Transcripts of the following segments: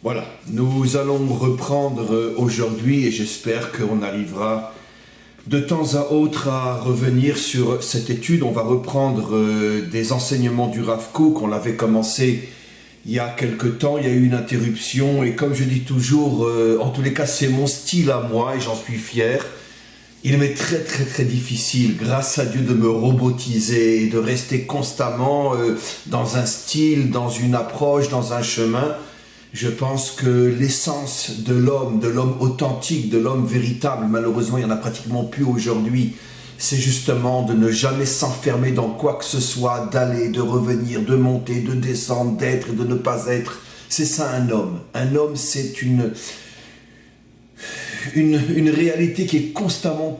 Voilà, nous allons reprendre aujourd'hui et j'espère qu'on arrivera de temps à autre à revenir sur cette étude. On va reprendre des enseignements du Rav Kook. On l'avait commencé il y a quelque temps, il y a eu une interruption et comme je dis toujours, en tous les cas c'est mon style à moi et j'en suis fier. Il m'est très difficile, grâce à Dieu, de me robotiser et de rester constamment dans un style, dans une approche, dans un chemin. Je pense que l'essence de l'homme authentique, de l'homme véritable, malheureusement il n'y en a pratiquement plus aujourd'hui, c'est justement de ne jamais s'enfermer dans quoi que ce soit, d'aller, de revenir, de monter, de descendre, d'être et de ne pas être. C'est ça un homme. Un homme c'est une réalité qui est constamment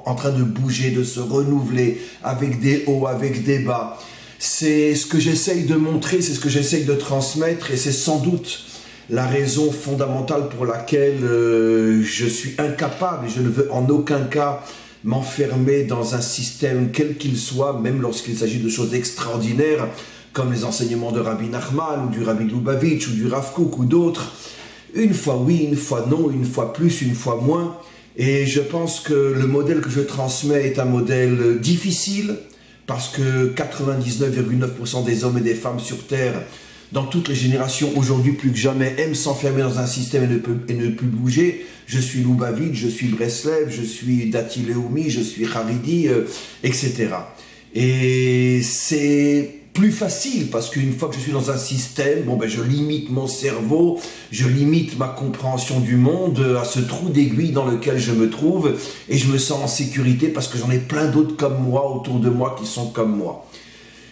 en train de bouger, de se renouveler, avec des hauts, avec des bas. C'est ce que j'essaye de montrer, c'est ce que j'essaye de transmettre et c'est sans doute la raison fondamentale pour laquelle je suis incapable et je ne veux en aucun cas m'enfermer dans un système quel qu'il soit, même lorsqu'il s'agit de choses extraordinaires comme les enseignements de Rabbi Nachman ou du Rabbi Lubavitch ou du Rav Kook ou d'autres. Une fois oui, une fois non, une fois plus, une fois moins. Et je pense que le modèle que je transmets est un modèle difficile, parce que 99,9% des hommes et des femmes sur Terre, dans toutes les générations, aujourd'hui plus que jamais, aiment s'enfermer dans un système et ne plus bouger. Je suis Lubavitch, je suis Breslev, je suis Dati Leumi, je suis Haridi, etc. Et c'est plus facile parce qu'une fois que je suis dans un système, je limite mon cerveau, je limite ma compréhension du monde à ce trou d'aiguille dans lequel je me trouve et je me sens en sécurité parce que j'en ai plein d'autres comme moi autour de moi qui sont comme moi.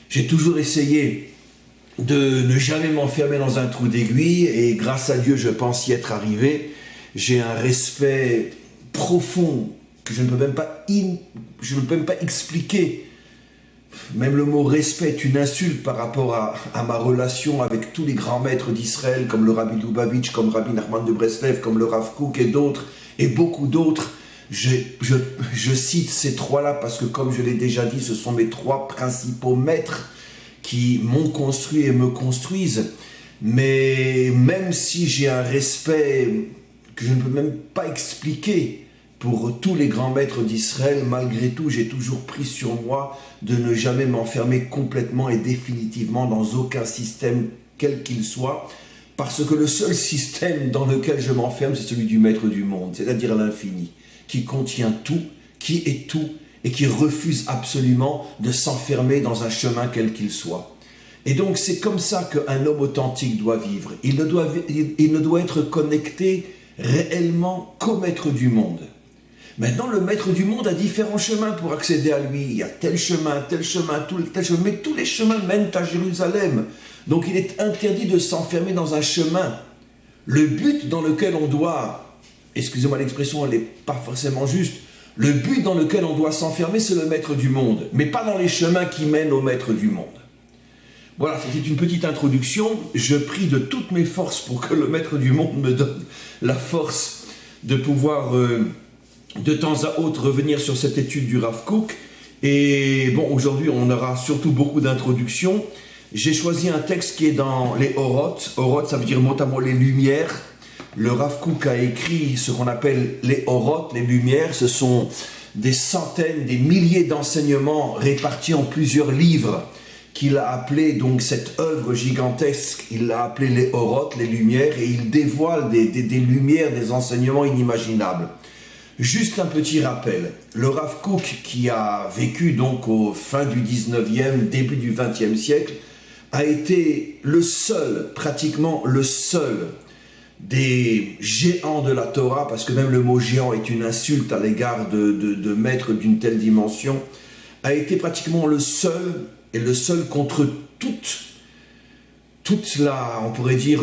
J'ai toujours essayé de ne jamais m'enfermer dans un trou d'aiguille et grâce à Dieu je pense y être arrivé. J'ai un respect profond que je ne peux même pas expliquer. Même le mot respect est une insulte par rapport à ma relation avec tous les grands maîtres d'Israël, comme le Rabbi Lubavitch, comme Rabbi Nachman de Breslev, comme le Rav Kook et d'autres, et beaucoup d'autres. Je cite ces trois-là parce que, comme je l'ai déjà dit, ce sont mes trois principaux maîtres qui m'ont construit et me construisent. Mais même si j'ai un respect que je ne peux même pas expliquer pour tous les grands maîtres d'Israël, malgré tout, j'ai toujours pris sur moi de ne jamais m'enfermer complètement et définitivement dans aucun système, quel qu'il soit, parce que le seul système dans lequel je m'enferme, c'est celui du maître du monde, c'est-à-dire l'infini, qui contient tout, qui est tout, et qui refuse absolument de s'enfermer dans un chemin quel qu'il soit. Et donc c'est comme ça qu'un homme authentique doit vivre. Il ne doit être connecté réellement qu'au maître du monde. Maintenant, le maître du monde a différents chemins pour accéder à lui. Il y a tel chemin, tel chemin, mais tous les chemins mènent à Jérusalem. Donc il est interdit de s'enfermer dans un chemin. Le but dans lequel on doit, excusez-moi l'expression, elle n'est pas forcément juste, le but dans lequel on doit s'enfermer, c'est le maître du monde, mais pas dans les chemins qui mènent au maître du monde. Voilà, c'était une petite introduction. Je prie de toutes mes forces pour que le maître du monde me donne la force de pouvoir de temps à autre revenir sur cette étude du Rav Kook. Et bon, aujourd'hui on aura surtout beaucoup d'introductions. J'ai choisi un texte qui est dans les Orot. Orot, ça veut dire notamment les lumières. Le Rav Kook a écrit ce qu'on appelle les Orot, les lumières. Ce sont des centaines, des milliers d'enseignements répartis en plusieurs livres qu'il a appelé, donc cette œuvre gigantesque, il l'a appelé les Orot, les lumières, et il dévoile des lumières, des enseignements inimaginables. Juste un petit rappel, le Rav Kook qui a vécu donc au fin du 19e, début du 20e siècle, a été le seul, pratiquement le seul des géants de la Torah, parce que même le mot géant est une insulte à l'égard de maîtres d'une telle dimension, a été pratiquement le seul, et le seul contre toute la, on pourrait dire,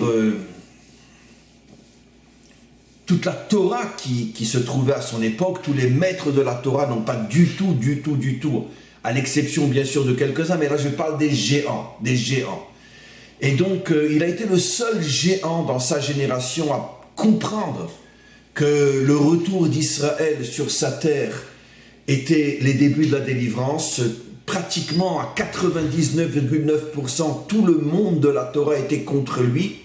toute la Torah qui se trouvait à son époque. Tous les maîtres de la Torah n'ont pas du tout, à l'exception bien sûr de quelques-uns, mais là je parle des géants. Et donc il a été le seul géant dans sa génération à comprendre que le retour d'Israël sur sa terre était les débuts de la délivrance. Pratiquement à 99,9%, tout le monde de la Torah était contre lui.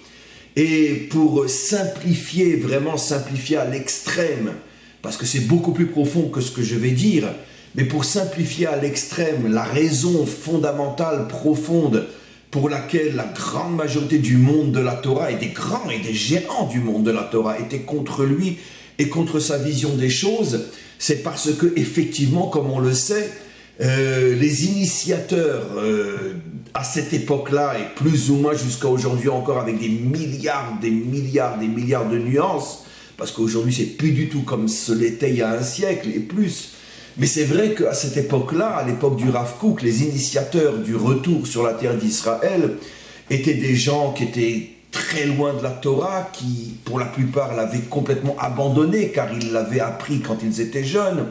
Et pour simplifier, vraiment simplifier à l'extrême, parce que c'est beaucoup plus profond que ce que je vais dire, mais pour simplifier à l'extrême, la raison fondamentale, profonde, pour laquelle la grande majorité du monde de la Torah et des grands et des géants du monde de la Torah étaient contre lui et contre sa vision des choses, c'est parce que, effectivement, comme on le sait, les initiateurs à cette époque-là, et plus ou moins jusqu'à aujourd'hui encore, avec des milliards de nuances, parce qu'aujourd'hui c'est plus du tout comme ce l'était il y a un siècle et plus, mais c'est vrai qu'à cette époque-là, à l'époque du Rav Kook, les initiateurs du retour sur la terre d'Israël étaient des gens qui étaient très loin de la Torah, qui pour la plupart l'avaient complètement abandonnée car ils l'avaient appris quand ils étaient jeunes.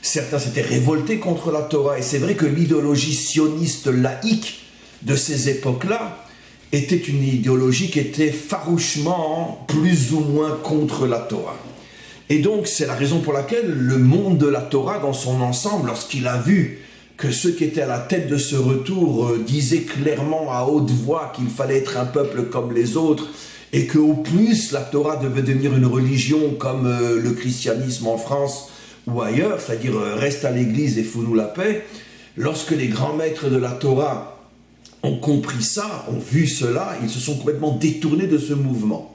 Certains s'étaient révoltés contre la Torah, et c'est vrai que l'idéologie sioniste laïque de ces époques-là était une idéologie qui était farouchement plus ou moins contre la Torah. Et donc c'est la raison pour laquelle le monde de la Torah dans son ensemble, lorsqu'il a vu que ceux qui étaient à la tête de ce retour disaient clairement à haute voix qu'il fallait être un peuple comme les autres, et qu'au plus la Torah devait devenir une religion comme le christianisme en France ou ailleurs, c'est-à-dire reste à l'église et fous-nous la paix, lorsque les grands maîtres de la Torah ont compris ça, ont vu cela, ils se sont complètement détournés de ce mouvement.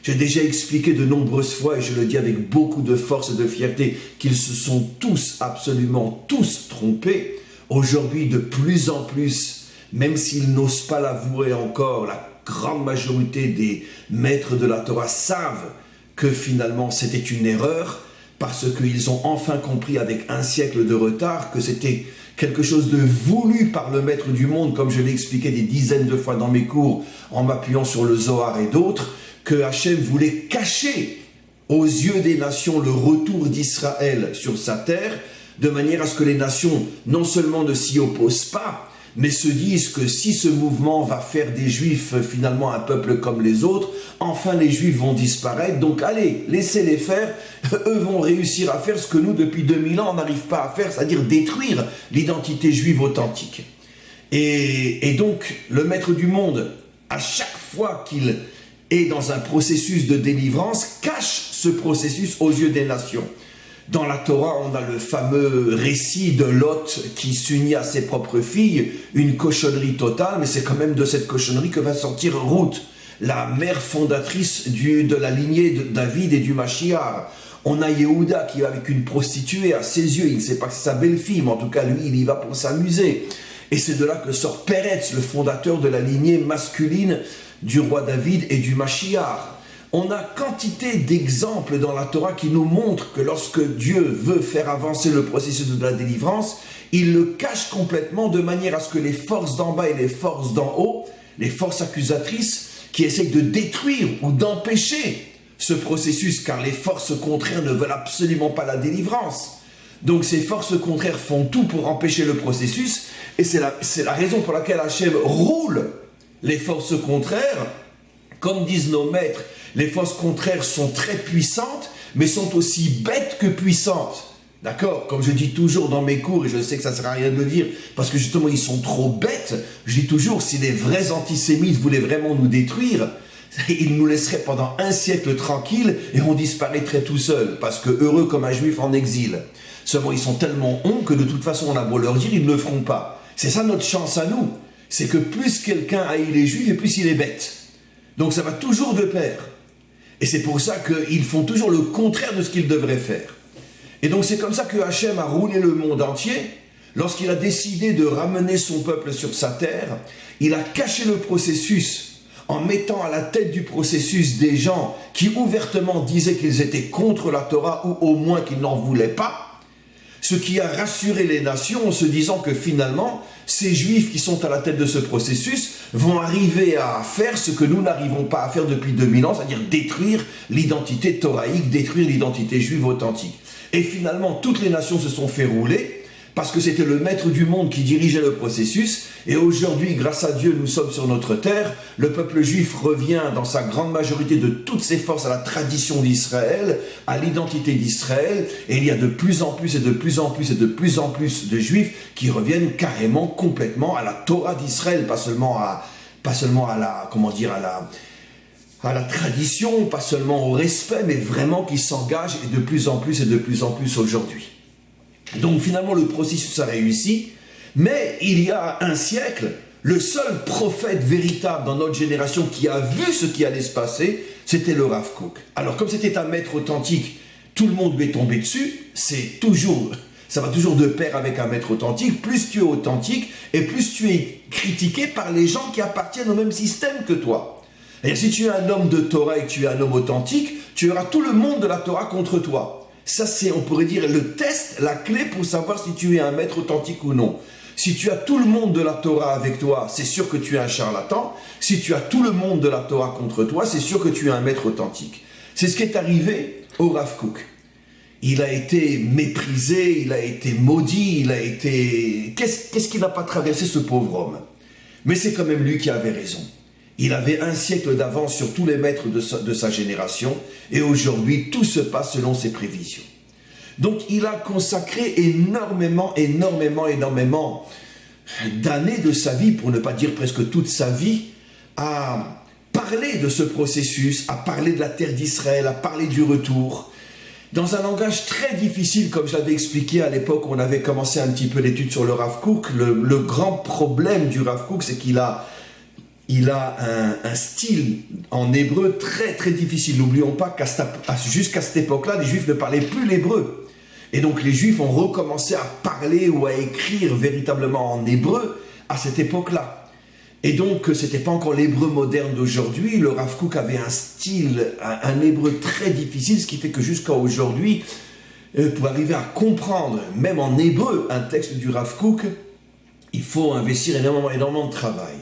J'ai déjà expliqué de nombreuses fois, et je le dis avec beaucoup de force et de fierté, qu'ils se sont tous, absolument tous trompés. Aujourd'hui, de plus en plus, même s'ils n'osent pas l'avouer encore, la grande majorité des maîtres de la Torah savent que finalement c'était une erreur, parce qu'ils ont enfin compris avec un siècle de retard que c'était quelque chose de voulu par le maître du monde, comme je l'ai expliqué des dizaines de fois dans mes cours, en m'appuyant sur le Zohar et d'autres, que Hachem voulait cacher aux yeux des nations le retour d'Israël sur sa terre, de manière à ce que les nations non seulement ne s'y opposent pas, mais se disent que si ce mouvement va faire des Juifs finalement un peuple comme les autres, enfin les Juifs vont disparaître, donc allez, laissez-les faire, eux vont réussir à faire ce que nous depuis 2000 ans on n'arrive pas à faire, c'est-à-dire détruire l'identité juive authentique. Et donc le maître du monde, à chaque fois qu'il est dans un processus de délivrance, cache ce processus aux yeux des nations. Dans la Torah, on a le fameux récit de Lot qui s'unit à ses propres filles, une cochonnerie totale, mais c'est quand même de cette cochonnerie que va sortir Ruth, la mère fondatrice de la lignée de David et du Mashiach. On a Yehuda qui va avec une prostituée à ses yeux, il ne sait pas que c'est sa belle-fille, mais en tout cas lui, il y va pour s'amuser. Et c'est de là que sort Péretz, le fondateur de la lignée masculine du roi David et du Mashiach. On a quantité d'exemples dans la Torah qui nous montrent que lorsque Dieu veut faire avancer le processus de la délivrance, il le cache complètement de manière à ce que les forces d'en bas et les forces d'en haut, les forces accusatrices, qui essayent de détruire ou d'empêcher ce processus, car les forces contraires ne veulent absolument pas la délivrance. Donc ces forces contraires font tout pour empêcher le processus, et c'est la raison pour laquelle Hachem roule les forces contraires. Comme disent nos maîtres, les forces contraires sont très puissantes, mais sont aussi bêtes que puissantes. D'accord? Comme je dis toujours dans mes cours, et je sais que ça ne sert à rien de le dire, parce que justement ils sont trop bêtes, je dis toujours, si les vrais antisémites voulaient vraiment nous détruire, ils nous laisseraient pendant un siècle tranquilles et on disparaîtrait tout seul, parce que heureux comme un juif en exil. Seulement ils sont tellement hontes que de toute façon on a beau leur dire, ils ne le feront pas. C'est ça notre chance à nous, c'est que plus quelqu'un haït les juifs et plus il est bête. Donc ça va toujours de pair. Et c'est pour ça qu'ils font toujours le contraire de ce qu'ils devraient faire. Et donc c'est comme ça que Hachem a roulé le monde entier. Lorsqu'il a décidé de ramener son peuple sur sa terre, il a caché le processus en mettant à la tête du processus des gens qui ouvertement disaient qu'ils étaient contre la Torah ou au moins qu'ils n'en voulaient pas. Ce qui a rassuré les nations en se disant que finalement, ces juifs qui sont à la tête de ce processus vont arriver à faire ce que nous n'arrivons pas à faire depuis 2000 ans, c'est-à-dire détruire l'identité thoraïque, détruire l'identité juive authentique. Et finalement, toutes les nations se sont fait rouler parce que c'était le maître du monde qui dirigeait le processus. Et aujourd'hui, grâce à Dieu, nous sommes sur notre terre. Le peuple juif revient dans sa grande majorité de toutes ses forces à la tradition d'Israël, à l'identité d'Israël. Et il y a de plus en plus et de plus en plus et de plus en plus de juifs qui reviennent carrément, complètement à la Torah d'Israël, pas seulement à la, comment dire, à la tradition, pas seulement au respect, mais vraiment qui s'engage et de plus en plus aujourd'hui. Donc finalement le processus a réussi, mais il y a un siècle, le seul prophète véritable dans notre génération qui a vu ce qui allait se passer, c'était le Rav Kook. Alors comme c'était un maître authentique, tout le monde lui est tombé dessus, ça va toujours de pair avec un maître authentique. Plus tu es authentique et plus tu es critiqué par les gens qui appartiennent au même système que toi. Et si tu es un homme de Torah et que tu es un homme authentique, tu auras tout le monde de la Torah contre toi. Ça c'est, on pourrait dire, le test, la clé pour savoir si tu es un maître authentique ou non. Si tu as tout le monde de la Torah avec toi, c'est sûr que tu es un charlatan. Si tu as tout le monde de la Torah contre toi, c'est sûr que tu es un maître authentique. C'est ce qui est arrivé au Rav Kook. Il a été méprisé, il a été maudit, il a été... Qu'est-ce qu'il n'a pas traversé, ce pauvre homme? Mais c'est quand même lui qui avait raison. Il avait un siècle d'avance sur tous les maîtres de sa génération, et aujourd'hui, tout se passe selon ses prévisions. Donc, il a consacré énormément d'années de sa vie, pour ne pas dire presque toute sa vie, à parler de ce processus, à parler de la terre d'Israël, à parler du retour, dans un langage très difficile, comme je l'avais expliqué à l'époque où on avait commencé un petit peu l'étude sur le Rav Kook. Le grand problème du Rav Kook, c'est qu'il a un style en hébreu très très difficile. N'oublions pas jusqu'à cette époque-là, les Juifs ne parlaient plus l'hébreu. Et donc les Juifs ont recommencé à parler ou à écrire véritablement en hébreu à cette époque-là. Et donc, ce n'était pas encore l'hébreu moderne d'aujourd'hui. Le Rav Kook avait un style, un hébreu très difficile, ce qui fait que jusqu'à aujourd'hui, pour arriver à comprendre, même en hébreu, un texte du Rav Kook, il faut investir énormément de travail.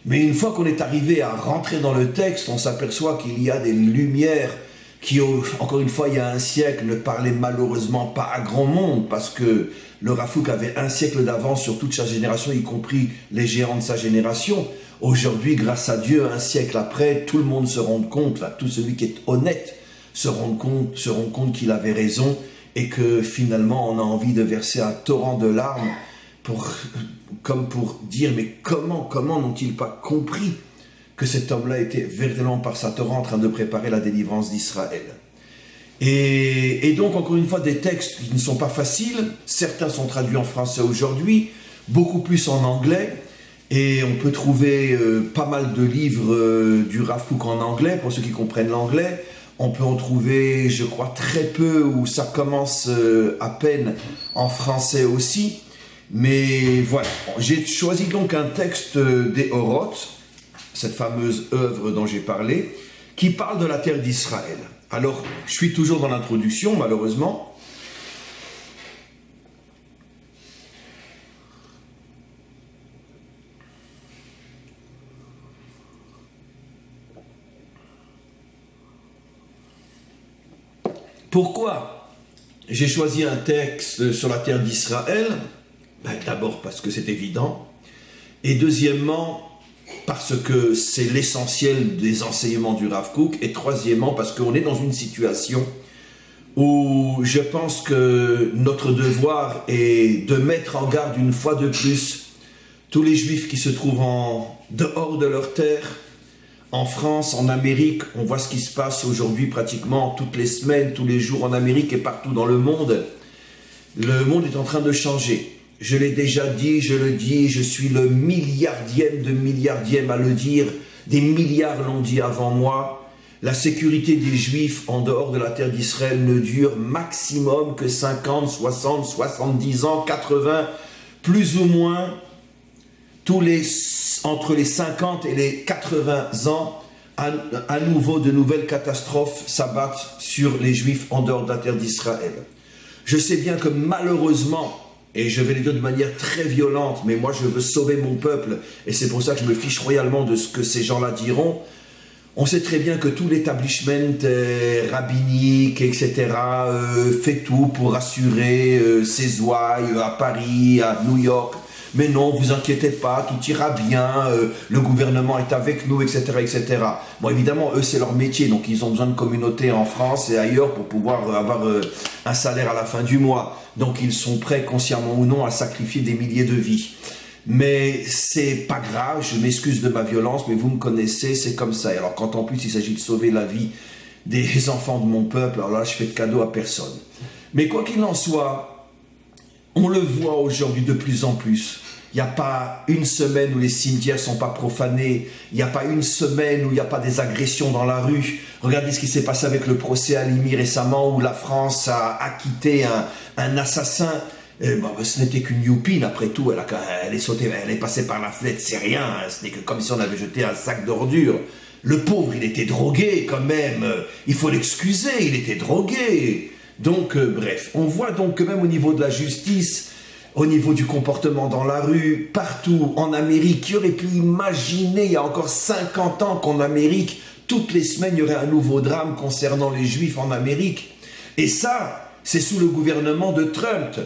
Mais une fois qu'on est arrivé à rentrer dans le texte, on s'aperçoit qu'il y a des lumières qui, encore une fois, il y a un siècle, ne parlaient malheureusement pas à grand monde, parce que le Rav Kook avait un siècle d'avance sur toute sa génération, y compris les géants de sa génération. Aujourd'hui, grâce à Dieu, un siècle après, tout le monde se rend compte, tout celui qui est honnête se rend compte qu'il avait raison, et que finalement, on a envie de verser un torrent de larmes, comme pour dire, mais comment n'ont-ils pas compris que cet homme-là était véritablement par sa Torah en train de préparer la délivrance d'Israël. Et donc, encore une fois, des textes qui ne sont pas faciles. Certains sont traduits en français aujourd'hui, beaucoup plus en anglais. Et on peut trouver pas mal de livres du Rav Kook en anglais, pour ceux qui comprennent l'anglais. On peut en trouver, je crois, très peu, où ça commence à peine en français aussi. Mais voilà, j'ai choisi donc un texte des Oroth, cette fameuse œuvre dont j'ai parlé, qui parle de la terre d'Israël. Alors, je suis toujours dans l'introduction, malheureusement. Pourquoi j'ai choisi un texte sur la terre d'Israël? D'abord parce que c'est évident, et deuxièmement parce que c'est l'essentiel des enseignements du Rav Kook, et troisièmement parce qu'on est dans une situation où je pense que notre devoir est de mettre en garde une fois de plus tous les Juifs qui se trouvent dehors de leur terre, en France, en Amérique. On voit ce qui se passe aujourd'hui pratiquement toutes les semaines, tous les jours en Amérique et partout dans le monde. Le monde est en train de changer. Je l'ai déjà dit, je le dis, je suis le milliardième à le dire. Des milliards l'ont dit avant moi. La sécurité des Juifs en dehors de la terre d'Israël ne dure maximum que 50, 60, 70 ans, 80, plus ou moins. Entre les 50 et les 80 ans, à nouveau de nouvelles catastrophes s'abattent sur les Juifs en dehors de la terre d'Israël. Je sais bien que malheureusement, et je vais le dire de manière très violente, mais moi je veux sauver mon peuple, et c'est pour ça que je me fiche royalement de ce que ces gens-là diront. On sait très bien que tout l'établissement rabbinique, etc., fait tout pour assurer ses ouailles à Paris, à New York. Mais non, vous inquiétez pas, tout ira bien, le gouvernement est avec nous, etc., etc. Bon, évidemment, eux, c'est leur métier, donc ils ont besoin de communautés en France et ailleurs pour pouvoir avoir un salaire à la fin du mois. Donc ils sont prêts, consciemment ou non, à sacrifier des milliers de vies. Mais c'est pas grave, je m'excuse de ma violence, mais vous me connaissez, c'est comme ça. Et alors quand en plus il s'agit de sauver la vie des enfants de mon peuple, alors là je fais de cadeau à personne. Mais quoi qu'il en soit, on le voit aujourd'hui de plus en plus. Il n'y a pas une semaine où les cimetières ne sont pas profanés, il n'y a pas une semaine où il n'y a pas des agressions dans la rue. Regardez ce qui s'est passé avec le procès Halimi récemment, où la France a acquitté un assassin. Ce n'était qu'une youpine, après tout, elle est sautée, elle est passée par la fenêtre, c'est rien, hein, ce n'est que comme si on avait jeté un sac d'ordures. Le pauvre, il était drogué quand même, il faut l'excuser, il était drogué. Donc, bref, on voit donc que même au niveau de la justice, au niveau du comportement dans la rue, partout en Amérique, qui aurait pu imaginer il y a encore 50 ans qu'en Amérique, toutes les semaines, il y aurait un nouveau drame concernant les Juifs en Amérique. Et ça, c'est sous le gouvernement de Trump.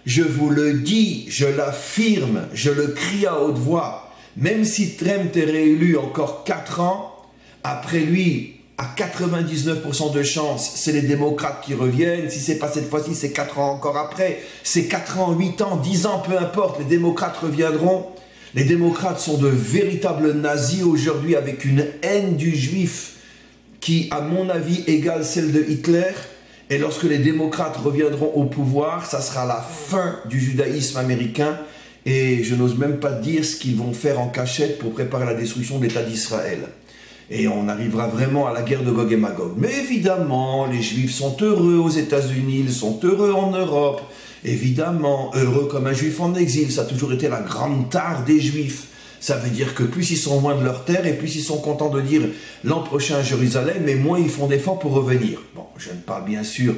Je vous le dis, je l'affirme, je le crie à haute voix. Même si Trump est réélu encore 4 ans, après lui, à 99% de chances, c'est les démocrates qui reviennent. Si ce n'est pas cette fois-ci, c'est 4 ans encore après. C'est 4 ans, 8 ans, 10 ans, peu importe, les démocrates reviendront. Les démocrates sont de véritables nazis aujourd'hui, avec une haine du juif qui, à mon avis, égale celle de Hitler. Et lorsque les démocrates reviendront au pouvoir, ça sera la fin du judaïsme américain. Et je n'ose même pas dire ce qu'ils vont faire en cachette pour préparer la destruction de l'État d'Israël. Et on arrivera vraiment à la guerre de Gog et Magog. Mais évidemment, les Juifs sont heureux aux États-Unis, ils sont heureux en Europe. Évidemment, heureux comme un Juif en exil, ça a toujours été la grande tare des Juifs. Ça veut dire que plus ils sont loin de leur terre et plus ils sont contents de dire l'an prochain à Jérusalem, mais moins ils font d'efforts pour revenir. Bon, je ne parle bien sûr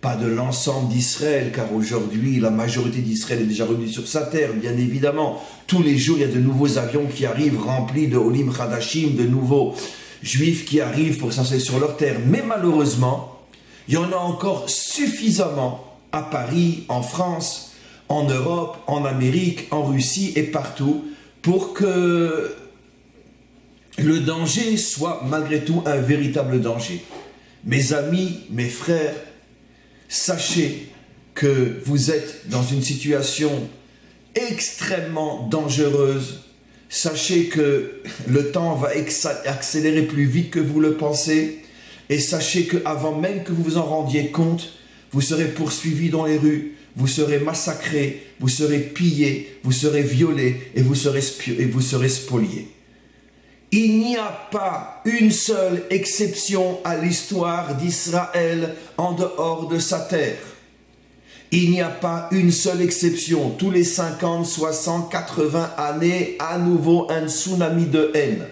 pas de l'ensemble d'Israël, car aujourd'hui la majorité d'Israël est déjà revenue sur sa terre, bien évidemment. Tous les jours, il y a de nouveaux avions qui arrivent remplis de Olim Hadashim, de nouveaux Juifs qui arrivent pour s'installer sur leur terre. Mais malheureusement, il y en a encore suffisamment à Paris, en France, en Europe, en Amérique, en Russie et partout, pour que le danger soit malgré tout un véritable danger. Mes amis, mes frères, sachez que vous êtes dans une situation extrêmement dangereuse. Sachez que le temps va accélérer plus vite que vous le pensez. Et sachez qu'avant même que vous vous en rendiez compte, vous serez poursuivis dans les rues, vous serez massacrés, vous serez pillés, vous serez violés et vous serez spoliés. Il n'y a pas une seule exception à l'histoire d'Israël en dehors de sa terre. Il n'y a pas une seule exception. Tous les 50, 60, 80 années, à nouveau un tsunami de haine.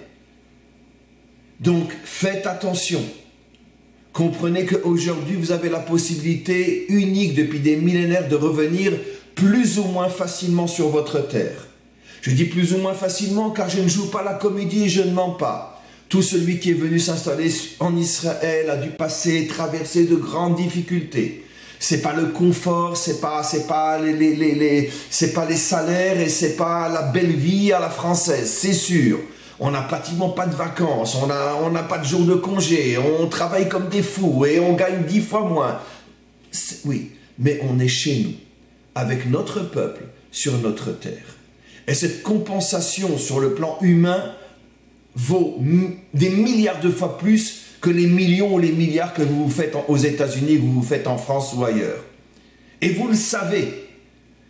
Donc faites attention. Comprenez qu'aujourd'hui, vous avez la possibilité unique depuis des millénaires de revenir plus ou moins facilement sur votre terre. Je dis plus ou moins facilement car je ne joue pas la comédie et je ne mens pas. Tout celui qui est venu s'installer en Israël a dû traverser de grandes difficultés. C'est pas le confort, c'est pas les salaires et c'est pas la belle vie à la française, c'est sûr. On n'a pratiquement pas de vacances, on n'a pas de jours de congé, on travaille comme des fous et on gagne 10 fois moins. Oui, mais on est chez nous, avec notre peuple, sur notre terre. Et cette compensation sur le plan humain vaut des milliards de fois plus que les millions ou les milliards que vous vous faites aux États-Unis, que vous vous faites en France ou ailleurs. Et vous le savez.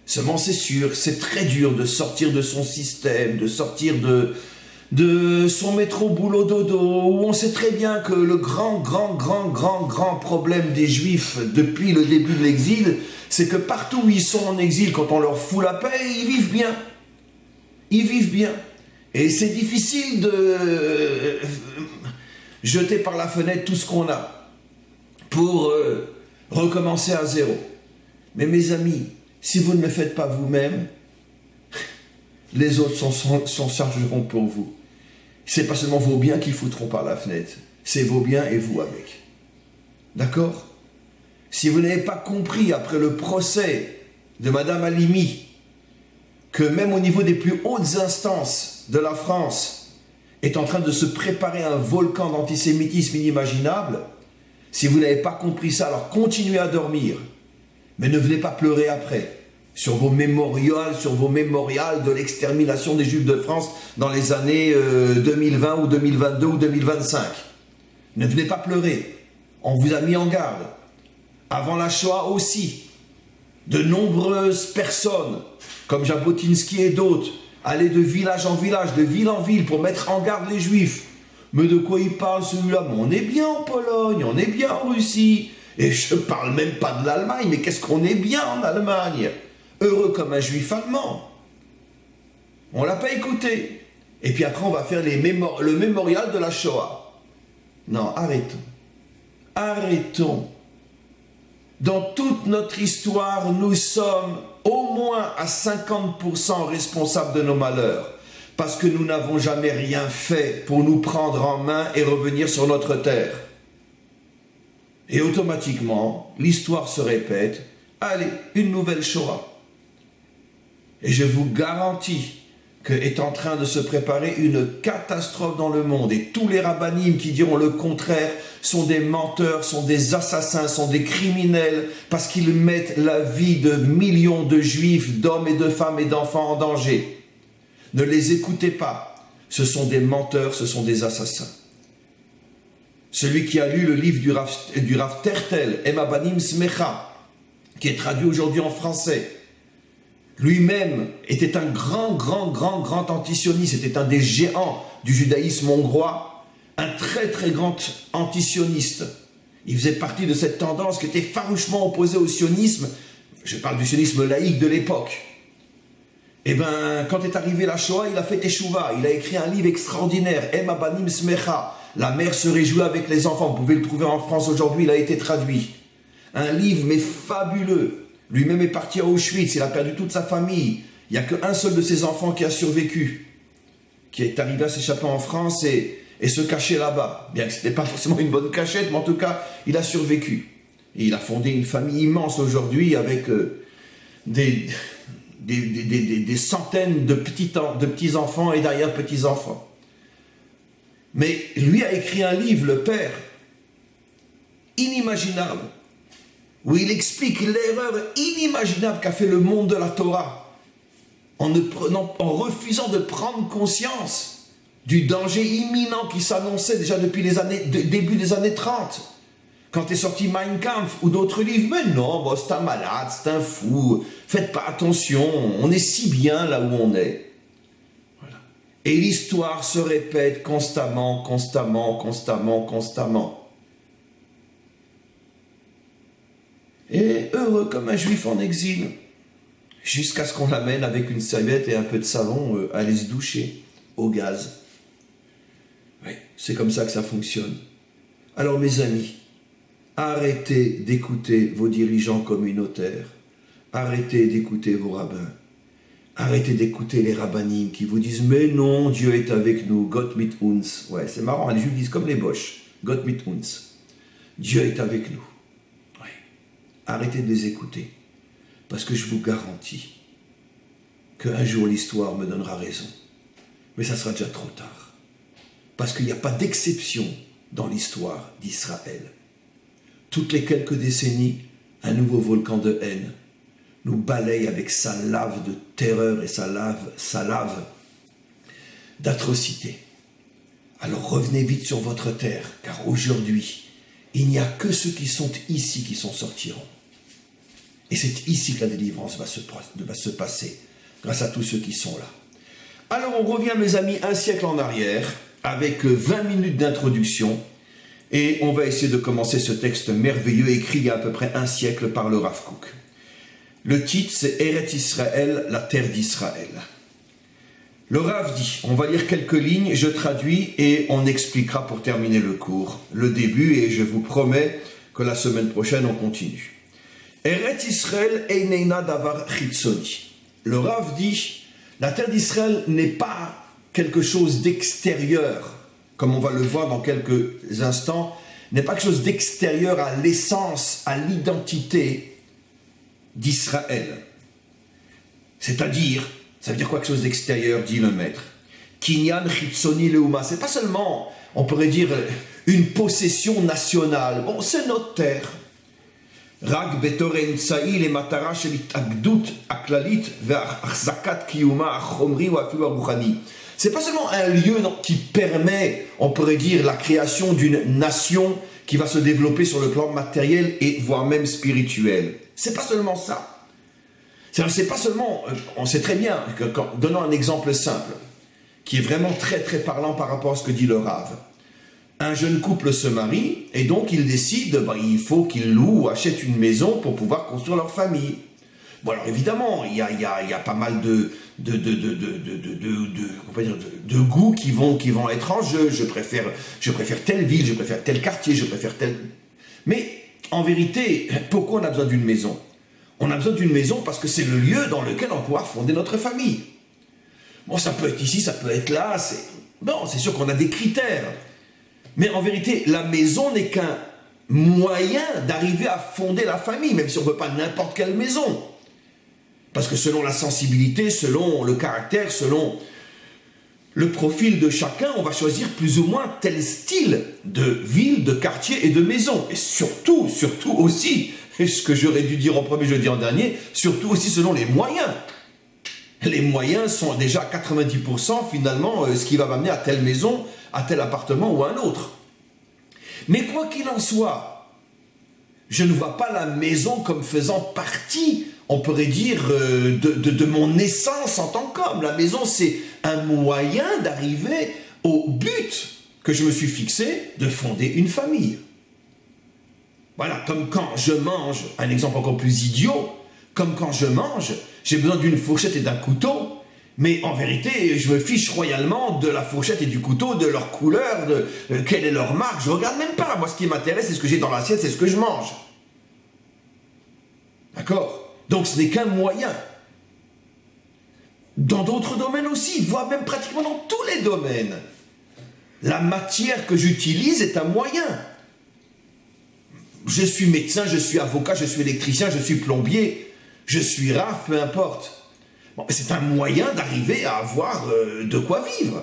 Seulement c'est sûr, c'est très dur de sortir de son système, de sortir de son métro boulot dodo, où on sait très bien que le grand problème des Juifs depuis le début de l'exil, c'est que partout où ils sont en exil, quand on leur fout la paix, ils vivent bien. Ils vivent bien. Et c'est difficile de jeter par la fenêtre tout ce qu'on a pour recommencer à zéro. Mais mes amis, si vous ne le faites pas vous-même, les autres s'en chargeront pour vous. C'est pas seulement vos biens qu'ils foutront par la fenêtre, c'est vos biens et vous avec. D'accord? Si vous n'avez pas compris après le procès de Madame Halimi que même au niveau des plus hautes instances de la France est en train de se préparer un volcan d'antisémitisme inimaginable, si vous n'avez pas compris ça, alors continuez à dormir, mais ne venez pas pleurer après. sur vos mémorials de l'extermination des Juifs de France dans les années 2020 ou 2022 ou 2025. Ne venez pas pleurer, on vous a mis en garde. Avant la Shoah aussi, de nombreuses personnes, comme Jabotinsky et d'autres, allaient de village en village, de ville en ville pour mettre en garde les Juifs. Mais de quoi il parle celui-là? Mais on est bien en Pologne, on est bien en Russie. Et je ne parle même pas de l'Allemagne, mais qu'est-ce qu'on est bien en Allemagne? Heureux comme un Juif allemand. On ne l'a pas écouté. Et puis après, on va faire le mémorial de la Shoah. Non, arrêtons. Arrêtons. Dans toute notre histoire, nous sommes au moins à 50% responsables de nos malheurs. Parce que nous n'avons jamais rien fait pour nous prendre en main et revenir sur notre terre. Et automatiquement, l'histoire se répète. Allez, une nouvelle Shoah. Et je vous garantis qu'est en train de se préparer une catastrophe dans le monde. Et tous les rabbinim qui diront le contraire sont des menteurs, sont des assassins, sont des criminels, parce qu'ils mettent la vie de millions de juifs, d'hommes et de femmes et d'enfants en danger. Ne les écoutez pas. Ce sont des menteurs, ce sont des assassins. Celui qui a lu le livre du Rav Tertel, Ema Banim Smecha, qui est traduit aujourd'hui en français, lui-même était un grand antisioniste, c'était un des géants du judaïsme hongrois, un très grand antisioniste. Il faisait partie de cette tendance qui était farouchement opposée au sionisme, je parle du sionisme laïque de l'époque. Et bien, quand est arrivé la Shoah, il a fait Teshuvah, il a écrit un livre extraordinaire, Ema Banim Smecha, La mère se réjouit avec les enfants, vous pouvez le trouver en France aujourd'hui, il a été traduit. Un livre mais fabuleux. Lui-même est parti à Auschwitz, il a perdu toute sa famille. Il n'y a qu'un seul de ses enfants qui a survécu, qui est arrivé à s'échapper en France et se cacher là-bas. Bien que ce n'était pas forcément une bonne cachette, mais en tout cas, il a survécu. Et il a fondé une famille immense aujourd'hui avec des centaines de petits-enfants et d'arrière-petits-enfants. Mais lui a écrit un livre, le père, inimaginable, où il explique l'erreur inimaginable qu'a fait le monde de la Torah en refusant de prendre conscience du danger imminent qui s'annonçait déjà depuis début des années 30. Quand est sorti Mein Kampf ou d'autres livres, mais non, c'est un malade, c'est un fou, faites pas attention, on est si bien là où on est. Voilà. Et l'histoire se répète constamment. Et heureux comme un juif en exil, jusqu'à ce qu'on l'amène avec une serviette et un peu de savon à aller se doucher au gaz. Oui, c'est comme ça que ça fonctionne. Alors mes amis, arrêtez d'écouter vos dirigeants communautaires, arrêtez d'écouter vos rabbins, arrêtez d'écouter les rabbinim qui vous disent « Mais non, Dieu est avec nous, Gott mit uns ». Ouais, c'est marrant, les juifs disent comme les Boches, « Gott mit uns ». Dieu est avec nous. Arrêtez de les écouter, parce que je vous garantis qu'un jour l'histoire me donnera raison. Mais ça sera déjà trop tard, parce qu'il n'y a pas d'exception dans l'histoire d'Israël. Toutes les quelques décennies, un nouveau volcan de haine nous balaye avec sa lave de terreur et sa lave d'atrocité. Alors revenez vite sur votre terre, car aujourd'hui, il n'y a que ceux qui sont ici qui s'en sortiront. Et c'est ici que la délivrance va se passer, grâce à tous ceux qui sont là. Alors on revient, mes amis, un siècle en arrière, avec 20 minutes d'introduction, et on va essayer de commencer ce texte merveilleux, écrit il y a à peu près un siècle par le Rav Kook. Le titre, c'est Eretz Israël, la terre d'Israël. Le Rav dit, on va lire quelques lignes, je traduis, et on expliquera pour terminer le cours, le début, et je vous promets que la semaine prochaine, on continue. Eretz Israël eineina davar chitzoni. Le Rav dit, la terre d'Israël n'est pas quelque chose d'extérieur, comme on va le voir dans quelques instants, n'est pas quelque chose d'extérieur à l'essence, à l'identité d'Israël. C'est-à-dire, ça veut dire quoi quelque chose d'extérieur, dit le maître. Kinyan chitzoni leuma. C'est pas seulement, on pourrait dire, une possession nationale. Bon, c'est notre terre. רק בתור אמצעי למטרה של התאגדות הכללית והחזקת קיומה החומרי ou אפילו הרוחני. C'est pas seulement un lieu qui permet, on pourrait dire, la création d'une nation qui va se développer sur le plan matériel et voire même spirituel. C'est pas seulement ça. C'est pas seulement, on sait très bien, donnons un exemple simple, qui est vraiment très très parlant par rapport à ce que dit le Rav. Un jeune couple se marie et donc ils décident, il faut qu'ils louent ou achètent une maison pour pouvoir construire leur famille. Bon alors évidemment, il y a pas mal de goûts qui vont être en jeu. Je préfère telle ville, je préfère tel quartier, je préfère tel... Mais en vérité, pourquoi on a besoin d'une maison? On a besoin d'une maison parce que c'est le lieu dans lequel on va pouvoir fonder notre famille. Bon, ça peut être ici, ça peut être là, c'est sûr qu'on a des critères. Mais en vérité, la maison n'est qu'un moyen d'arriver à fonder la famille, même si on ne veut pas n'importe quelle maison. Parce que selon la sensibilité, selon le caractère, selon le profil de chacun, on va choisir plus ou moins tel style de ville, de quartier et de maison. Et surtout aussi, et ce que j'aurais dû dire en premier, je le dis en dernier, surtout aussi selon les moyens. Les moyens sont déjà 90% finalement ce qui va m'amener à telle maison, à tel appartement ou à un autre. Mais quoi qu'il en soit, je ne vois pas la maison comme faisant partie, on pourrait dire, de mon essence en tant qu'homme. La maison, c'est un moyen d'arriver au but que je me suis fixé de fonder une famille. Voilà, comme quand je mange, un exemple encore plus idiot, comme quand je mange, j'ai besoin d'une fourchette et d'un couteau, mais en vérité, je me fiche royalement de la fourchette et du couteau, de leur couleur, de quelle est leur marque, je regarde même pas. Moi, ce qui m'intéresse, c'est ce que j'ai dans l'assiette, c'est ce que je mange. D'accord? Donc, ce n'est qu'un moyen. Dans d'autres domaines aussi, voire même pratiquement dans tous les domaines, la matière que j'utilise est un moyen. Je suis médecin, je suis avocat, je suis électricien, je suis plombier, je suis raf, peu importe. Bon, c'est un moyen d'arriver à avoir de quoi vivre.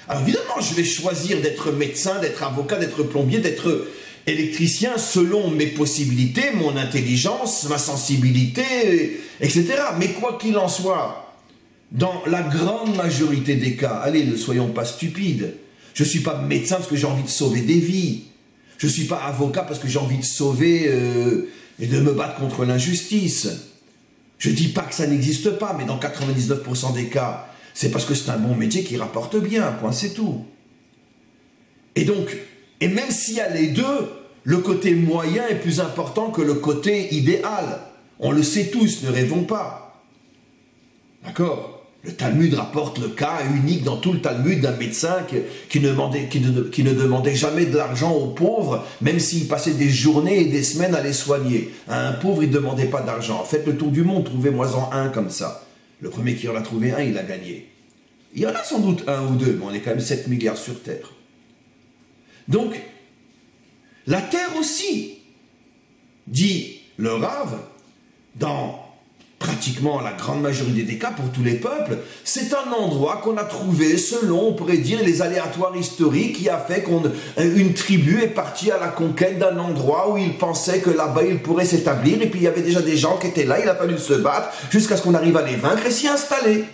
Alors évidemment, je vais choisir d'être médecin, d'être avocat, d'être plombier, d'être électricien selon mes possibilités, mon intelligence, ma sensibilité, etc. Mais quoi qu'il en soit, dans la grande majorité des cas, allez, ne soyons pas stupides. Je ne suis pas médecin parce que j'ai envie de sauver des vies. Je ne suis pas avocat parce que j'ai envie de sauver et de me battre contre l'injustice. Je ne dis pas que ça n'existe pas, mais dans 99% des cas, c'est parce que c'est un bon métier qui rapporte bien, point, c'est tout. Et donc, et même s'il y a les deux, le côté moyen est plus important que le côté idéal. On le sait tous, ne rêvons pas. D'accord ? Le Talmud rapporte le cas unique dans tout le Talmud d'un médecin qui ne demandait jamais de l'argent aux pauvres, même s'il passait des journées et des semaines à les soigner. À un pauvre, il ne demandait pas d'argent. Faites le tour du monde, trouvez-moi-en un comme ça. Le premier qui en a trouvé un, il a gagné. Il y en a sans doute un ou deux, mais on est quand même 7 milliards sur Terre. Donc, la Terre aussi, dit le Rav, dans pratiquement la grande majorité des cas pour tous les peuples, c'est un endroit qu'on a trouvé selon, on pourrait dire, les aléatoires historiques qui a fait qu'une tribu est partie à la conquête d'un endroit où il pensait que là-bas il pourrait s'établir, et puis il y avait déjà des gens qui étaient là, il a fallu se battre jusqu'à ce qu'on arrive à les vaincre et s'y installer.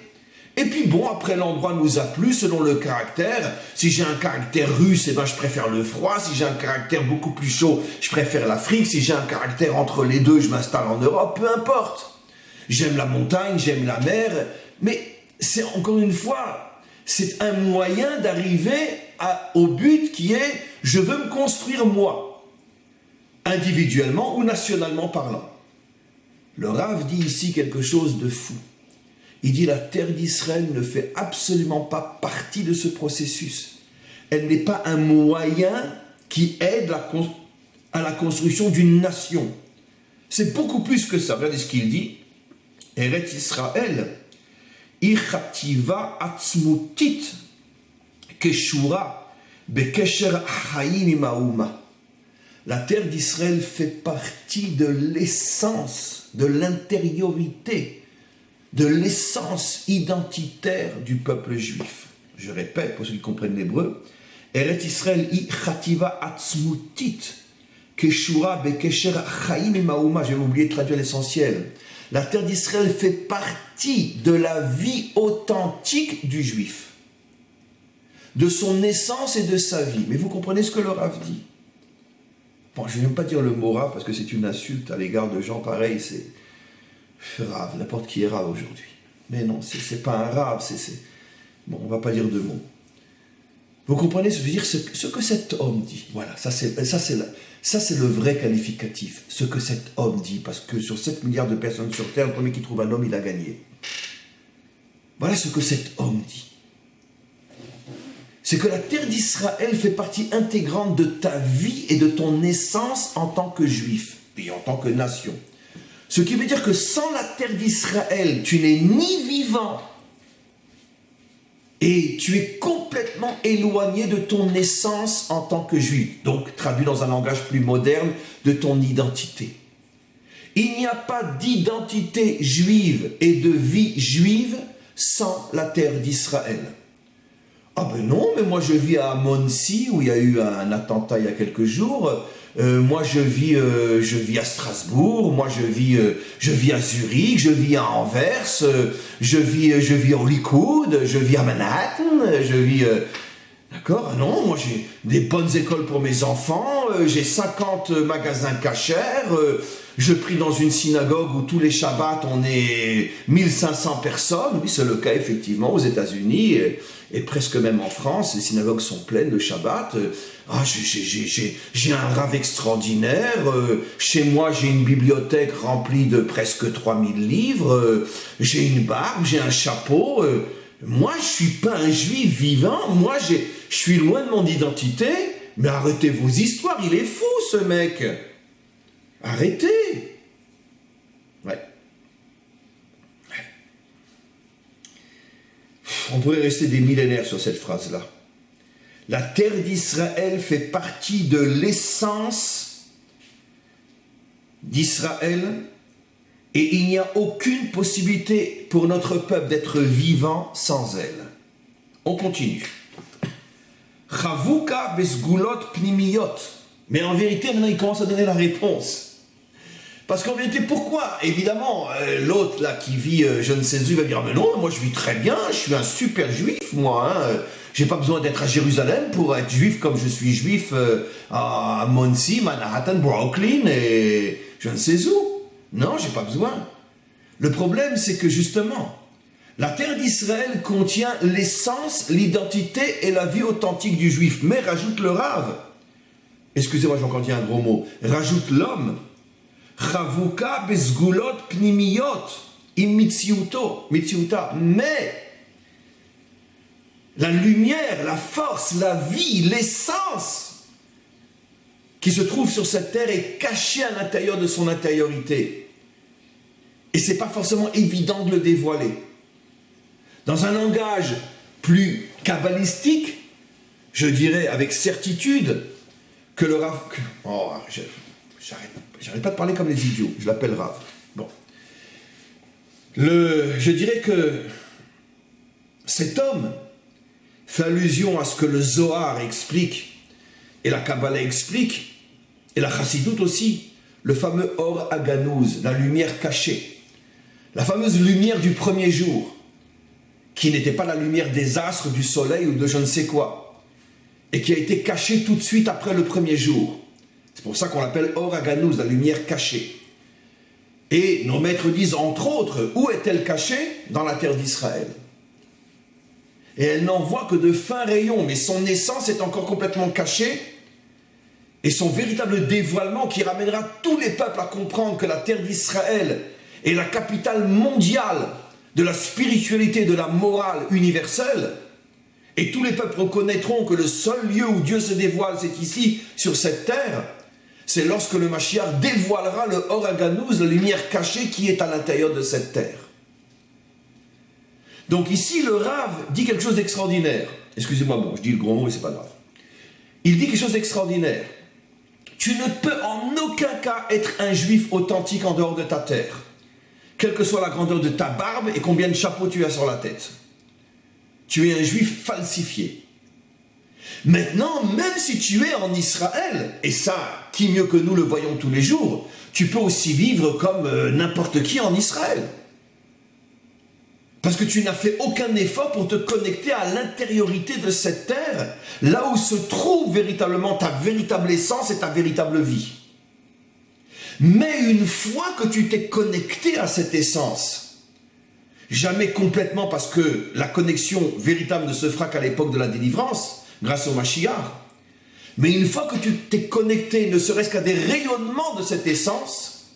Et puis bon, après l'endroit nous a plu selon le caractère. Si j'ai un caractère russe, eh ben je préfère le froid. Si j'ai un caractère beaucoup plus chaud, je préfère l'Afrique. Si j'ai un caractère entre les deux, je m'installe en Europe, peu importe. J'aime la montagne, j'aime la mer, mais c'est encore une fois, c'est un moyen d'arriver au but qui est « je veux me construire moi », individuellement ou nationalement parlant. Le Rav dit ici quelque chose de fou. Il dit « la terre d'Israël ne fait absolument pas partie de ce processus. Elle n'est pas un moyen qui aide à la construction d'une nation. C'est beaucoup plus que ça. » Regardez ce qu'il dit. Eretz Israël, Ichativa atzmutit keshura bekesher hayim imauma. La terre d'Israël fait partie de l'essence, de l'intériorité, de l'essence identitaire du peuple juif. Je répète, pour ceux qui comprennent l'hébreu, Eretz Israël Ichativa atzmutit Keshura bekesher chaim emaouma. J'ai oublié de traduire l'essentiel. La terre d'Israël fait partie de la vie authentique du juif, de son naissance et de sa vie. Mais vous comprenez ce que le Rav dit? Bon, je ne vais même pas dire le mot Rav parce que c'est une insulte à l'égard de gens pareils. C'est Rav, n'importe qui est Rav aujourd'hui. Mais non, c'est pas un Rav, bon, on ne va pas dire deux mots. Vous comprenez ce que je veux dire, ce que cet homme dit. Voilà, ça c'est le vrai qualificatif, ce que cet homme dit, parce que sur 7 milliards de personnes sur Terre, le premier qui trouve un homme, il a gagné. Voilà ce que cet homme dit. C'est que la terre d'Israël fait partie intégrante de ta vie et de ton naissance en tant que juif, et en tant que nation. Ce qui veut dire que sans la terre d'Israël, tu n'es ni vivant, et tu es complètement éloigné de ton naissance en tant que juif. Donc, traduit dans un langage plus moderne, de ton identité. Il n'y a pas d'identité juive et de vie juive sans la terre d'Israël. Ah ben non, mais moi je vis à Monsi, où il y a eu un attentat il y a quelques jours. Moi je vis à Strasbourg, moi je vis à Zurich, je vis à Anvers, je vis au Likoud, je vis à Manhattan, d'accord? Non, moi j'ai des bonnes écoles pour mes enfants, j'ai 50 magasins cachers, je prie dans une synagogue où tous les Shabbats on est 1500 personnes. Oui, c'est le cas effectivement aux États-Unis et presque même en France, les synagogues sont pleines le Shabbat. J'ai un Rav extraordinaire, chez moi j'ai une bibliothèque remplie de presque 3000 livres, j'ai une barbe, j'ai un chapeau. Moi je suis pas un juif vivant, moi je suis loin de mon identité, mais arrêtez vos histoires, il est fou ce mec. Arrêtez. Ouais. On pourrait rester des millénaires sur cette phrase-là. La terre d'Israël fait partie de l'essence d'Israël et il n'y a aucune possibilité pour notre peuple d'être vivant sans elle. On continue. Chavuka besgulot pnimiyot. Mais en vérité, maintenant, il commence à donner la réponse. Parce qu'en vérité, pourquoi? Évidemment, l'autre là qui vit, je ne sais où, va dire, mais non, moi je vis très bien, je suis un super juif, moi. J'ai pas besoin d'être à Jérusalem pour être juif comme je suis juif à Monsey, Manhattan, Brooklyn et je ne sais où. Non, j'ai pas besoin. Le problème, c'est que justement, la terre d'Israël contient l'essence, l'identité et la vie authentique du juif. Mais rajoute le Rav. Excusez-moi, j'ai encore dit un gros mot. Rajoute l'homme. Chavuka bezgulot pnimiyot im mitziuta. Mais la lumière, la force, la vie, l'essence qui se trouve sur cette terre est cachée à l'intérieur de son intériorité. Et ce n'est pas forcément évident de le dévoiler. Dans un langage plus kabbalistique, je dirais avec certitude que le Rav... Oh, j'arrête pas de parler comme les idiots, je l'appelle Rav. Bon. Je dirais que cet homme fait allusion à ce que le Zohar explique, et la Kabbalah explique, et la Chassidoute aussi, le fameux Or Haganouz, la lumière cachée, la fameuse lumière du premier jour, qui n'était pas la lumière des astres, du soleil ou de je ne sais quoi, et qui a été cachée tout de suite après le premier jour. C'est pour ça qu'on l'appelle Or Haganouz, la lumière cachée. Et nos maîtres disent, entre autres, où est-elle cachée? Dans la terre d'Israël. Et elle n'en voit que de fins rayons, mais son essence est encore complètement cachée, et son véritable dévoilement qui ramènera tous les peuples à comprendre que la terre d'Israël est la capitale mondiale de la spiritualité, de la morale universelle, et tous les peuples reconnaîtront que le seul lieu où Dieu se dévoile, c'est ici, sur cette terre. C'est lorsque le Mashiach dévoilera le Or Haganouz, la lumière cachée qui est à l'intérieur de cette terre. Donc ici, le Rav dit quelque chose d'extraordinaire. Excusez-moi, bon, je dis le gros mot, mais c'est pas grave. Il dit quelque chose d'extraordinaire. Tu ne peux en aucun cas être un juif authentique en dehors de ta terre, quelle que soit la grandeur de ta barbe et combien de chapeaux tu as sur la tête. Tu es un juif falsifié. Maintenant, même si tu es en Israël, et ça, qui mieux que nous le voyons tous les jours, tu peux aussi vivre comme n'importe qui en Israël. Parce que tu n'as fait aucun effort pour te connecter à l'intériorité de cette terre, là où se trouve véritablement ta véritable essence et ta véritable vie. Mais une fois que tu t'es connecté à cette essence, jamais complètement parce que la connexion véritable ne se fera qu'à l'époque de la délivrance, grâce au Mashiach, mais une fois que tu t'es connecté, ne serait-ce qu'à des rayonnements de cette essence,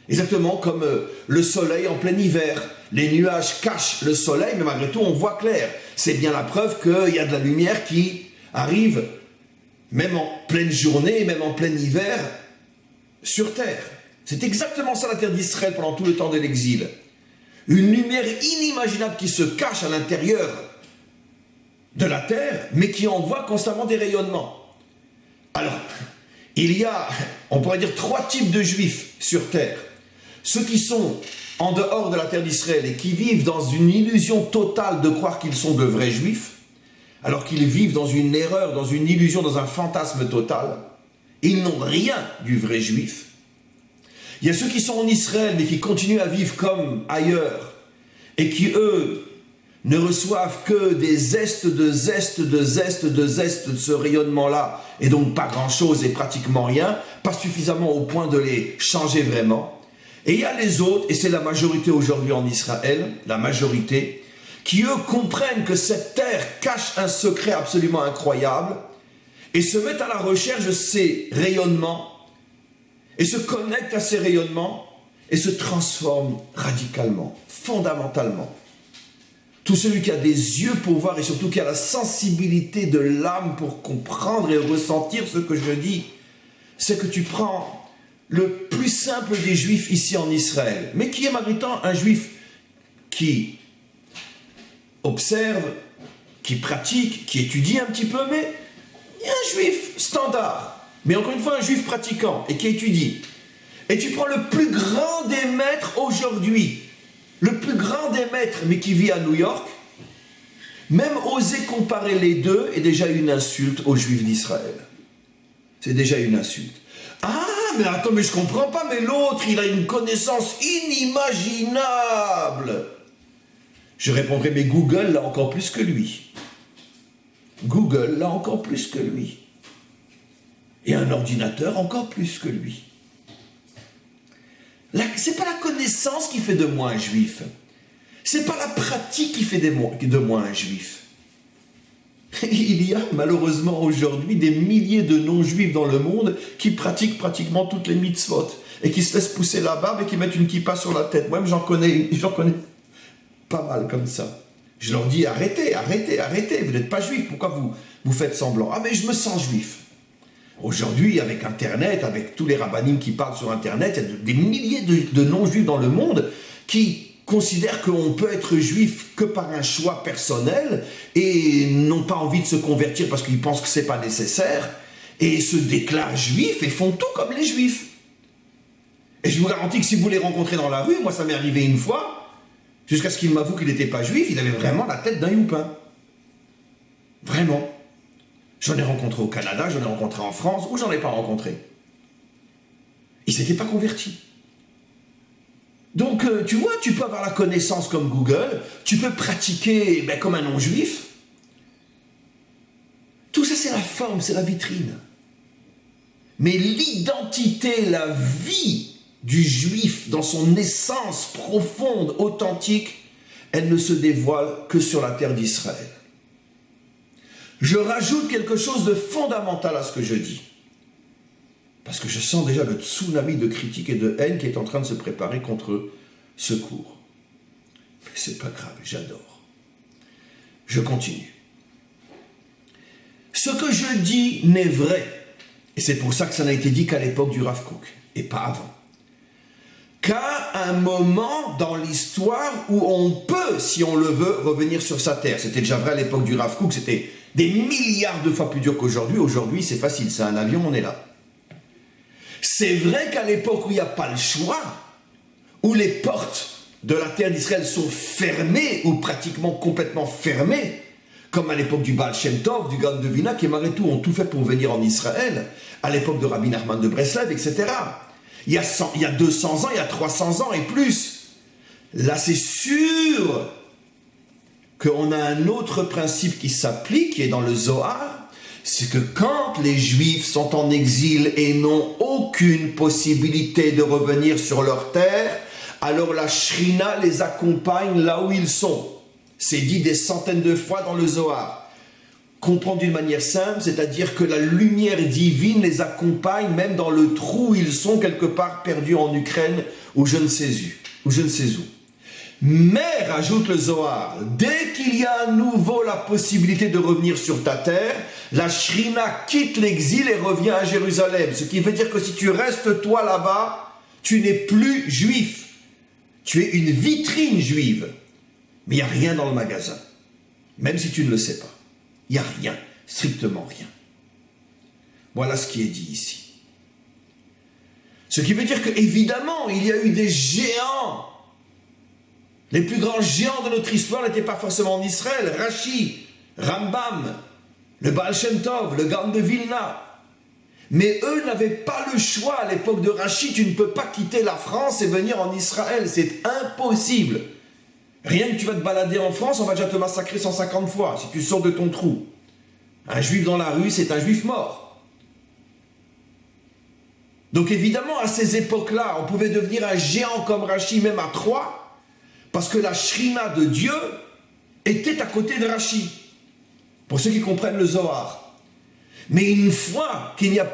exactement comme le soleil en plein hiver, les nuages cachent le soleil, mais malgré tout on voit clair. C'est bien la preuve qu'il y a de la lumière qui arrive, même en pleine journée, même en plein hiver, sur terre. C'est exactement ça la terre d'Israël pendant tout le temps de l'exil. Une lumière inimaginable qui se cache à l'intérieur de la terre, mais qui envoie constamment des rayonnements. Alors, il y a, on pourrait dire, 3 types de juifs sur terre. Ceux qui sont en dehors de la terre d'Israël et qui vivent dans une illusion totale de croire qu'ils sont de vrais juifs, alors qu'ils vivent dans une erreur, dans une illusion, dans un fantasme total. Ils n'ont rien du vrai juif. Il y a ceux qui sont en Israël mais qui continuent à vivre comme ailleurs et qui, eux, ne reçoivent que des zestes de ce rayonnement-là, et donc pas grand-chose et pratiquement rien, pas suffisamment au point de les changer vraiment. Et il y a les autres, et c'est la majorité aujourd'hui en Israël, la majorité, qui eux comprennent que cette terre cache un secret absolument incroyable, et se mettent à la recherche de ces rayonnements, et se connectent à ces rayonnements, et se transforment radicalement, fondamentalement. Tout celui qui a des yeux pour voir et surtout qui a la sensibilité de l'âme pour comprendre et ressentir ce que je dis, c'est que tu prends le plus simple des juifs ici en Israël, mais qui est malgré tout un juif qui observe, qui pratique, qui étudie un petit peu, mais un juif standard, mais encore une fois un juif pratiquant et qui étudie. Et tu prends le plus grand des maîtres aujourd'hui, le plus grand des maîtres, mais qui vit à New York, même oser comparer les deux est déjà une insulte aux Juifs d'Israël. C'est déjà une insulte. Ah, mais attends, mais je comprends pas, mais l'autre, il a une connaissance inimaginable. Je répondrai, mais Google l'a encore plus que lui. Google l'a encore plus que lui. Et un ordinateur encore plus que lui. C'est pas la connaissance qui fait de moi un juif. C'est pas la pratique qui fait de moi un juif. Il y a malheureusement aujourd'hui des milliers de non-juifs dans le monde qui pratiquent pratiquement toutes les mitzvot et qui se laissent pousser la barbe et qui mettent une kippa sur la tête. Moi-même j'en connais pas mal comme ça. Je leur dis arrêtez, vous n'êtes pas juif, pourquoi vous faites semblant? Ah mais je me sens juif. Aujourd'hui, avec Internet, avec tous les rabbinim qui parlent sur Internet, il y a des milliers de non-juifs dans le monde qui considèrent qu'on peut être juif que par un choix personnel et n'ont pas envie de se convertir parce qu'ils pensent que ce n'est pas nécessaire et se déclarent juifs et font tout comme les juifs. Et je vous garantis que si vous les rencontrez dans la rue, moi ça m'est arrivé une fois, jusqu'à ce qu'il m'avoue qu'il n'était pas juif, il avait vraiment la tête d'un youpin. Vraiment. J'en ai rencontré au Canada, j'en ai rencontré en France, ou j'en ai pas rencontré. Ils s'étaient pas convertis. Donc, tu vois, tu peux avoir la connaissance comme Google, tu peux pratiquer comme un non-juif. Tout ça, c'est la forme, c'est la vitrine. Mais l'identité, la vie du juif, dans son essence profonde, authentique, elle ne se dévoile que sur la terre d'Israël. Je rajoute quelque chose de fondamental à ce que je dis. Parce que je sens déjà le tsunami de critiques et de haine qui est en train de se préparer contre ce cours. Mais c'est pas grave, j'adore. Je continue. Ce que je dis n'est vrai, et c'est pour ça que ça n'a été dit qu'à l'époque du Rav Kook, et pas avant. Qu'à un moment dans l'histoire où on peut, si on le veut, revenir sur sa terre. C'était déjà vrai à l'époque du Rav Kook, c'était des milliards de fois plus dur qu'aujourd'hui. Aujourd'hui, c'est facile, c'est un avion, on est là. C'est vrai qu'à l'époque où il n'y a pas le choix, où les portes de la terre d'Israël sont fermées, ou pratiquement complètement fermées, Comme à l'époque du Baal Shem Tov, du Gaon de Vilna, qui malgré tout ont tout fait pour venir en Israël, à l'époque de Rabbi Nachman de Breslev, etc. Il y a 200 ans, il y a 300 ans et plus. Là, c'est sûr qu'on a un autre principe qui s'applique, qui est dans le Zohar, c'est que quand les Juifs sont en exil et n'ont aucune possibilité de revenir sur leur terre, alors la Shrina les accompagne là où ils sont. C'est dit des centaines de fois dans le Zohar. Comprendre d'une manière simple, c'est-à-dire que la lumière divine les accompagne même dans le trou où ils sont quelque part perdus en Ukraine ou je ne sais où. Mais, rajoute le Zohar, dès qu'il y a à nouveau la possibilité de revenir sur ta terre, la Shrina quitte l'exil et revient à Jérusalem. Ce qui veut dire que si tu restes toi là-bas, tu n'es plus juif. Tu es une vitrine juive. Mais il n'y a rien dans le magasin. Même si tu ne le sais pas. Il n'y a rien. Strictement rien. Voilà ce qui est dit ici. Ce qui veut dire qu'évidemment, il y a eu des géants. Les plus grands géants de notre histoire n'étaient pas forcément en Israël. Rashi, Rambam, le Baal Shem Tov, le Gaon de Vilna. Mais eux n'avaient pas le choix. À l'époque de Rashi, tu ne peux pas quitter la France et venir en Israël. C'est impossible. Rien que tu vas te balader en France, on va déjà te massacrer 150 fois si tu sors de ton trou. Un juif dans la rue, c'est un juif mort. Donc évidemment, à ces époques-là, on pouvait devenir un géant comme Rashi, même à 3, parce que la Shrina de Dieu était à côté de Rashi. Pour ceux qui comprennent le Zohar. Mais une fois qu'il n'y a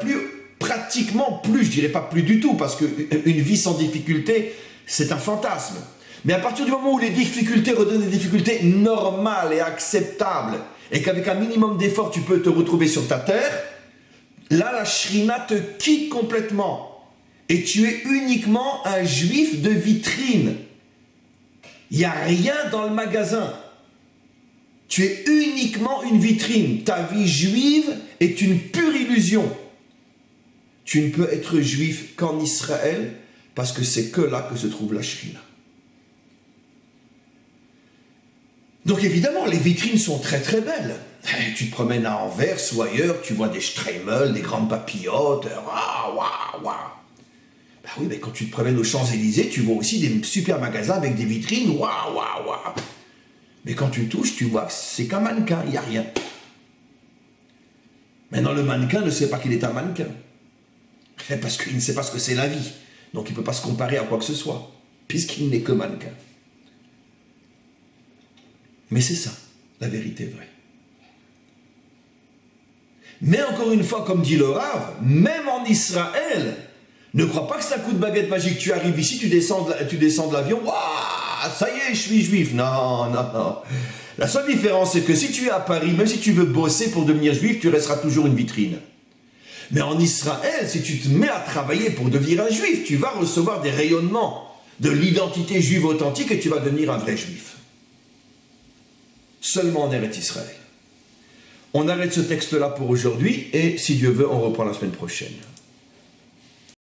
pratiquement plus, je dirais pas plus du tout, parce qu'une vie sans difficulté, c'est un fantasme. Mais à partir du moment où les difficultés redonnent des difficultés normales et acceptables, et qu'avec un minimum d'effort tu peux te retrouver sur ta terre, là la Shrina te quitte complètement. Et tu es uniquement un juif de vitrine. Il n'y a rien dans le magasin. Tu es uniquement une vitrine. Ta vie juive est une pure illusion. Tu ne peux être juif qu'en Israël, parce que c'est que là que se trouve la Shrina. Donc évidemment, les vitrines sont très très belles. Tu te promènes à Anvers ou ailleurs, tu vois des Streimel, des grandes papillotes, waouh, waouh, waouh. Ben oui, mais quand tu te promènes aux Champs-Élysées, tu vois aussi des super magasins avec des vitrines, waouh, waouh, waouh. Mais quand tu touches, tu vois que c'est qu'un mannequin, il n'y a rien. Maintenant, le mannequin ne sait pas qu'il est un mannequin. Parce qu'il ne sait pas ce que c'est la vie. Donc il ne peut pas se comparer à quoi que ce soit, puisqu'il n'est que mannequin. Mais c'est ça, la vérité vraie. Mais encore une fois, comme dit le Rav, même en Israël, ne crois pas que c'est un coup de baguette magique. Tu arrives ici, tu descends de l'avion, waouh, ça y est, je suis juif. Non, non, non. La seule différence, c'est que si tu es à Paris, même si tu veux bosser pour devenir juif, tu resteras toujours une vitrine. Mais en Israël, si tu te mets à travailler pour devenir un juif, tu vas recevoir des rayonnements de l'identité juive authentique et tu vas devenir un vrai juif. Seulement en Eretz Israël. On arrête ce texte-là pour aujourd'hui et si Dieu veut, on reprend la semaine prochaine.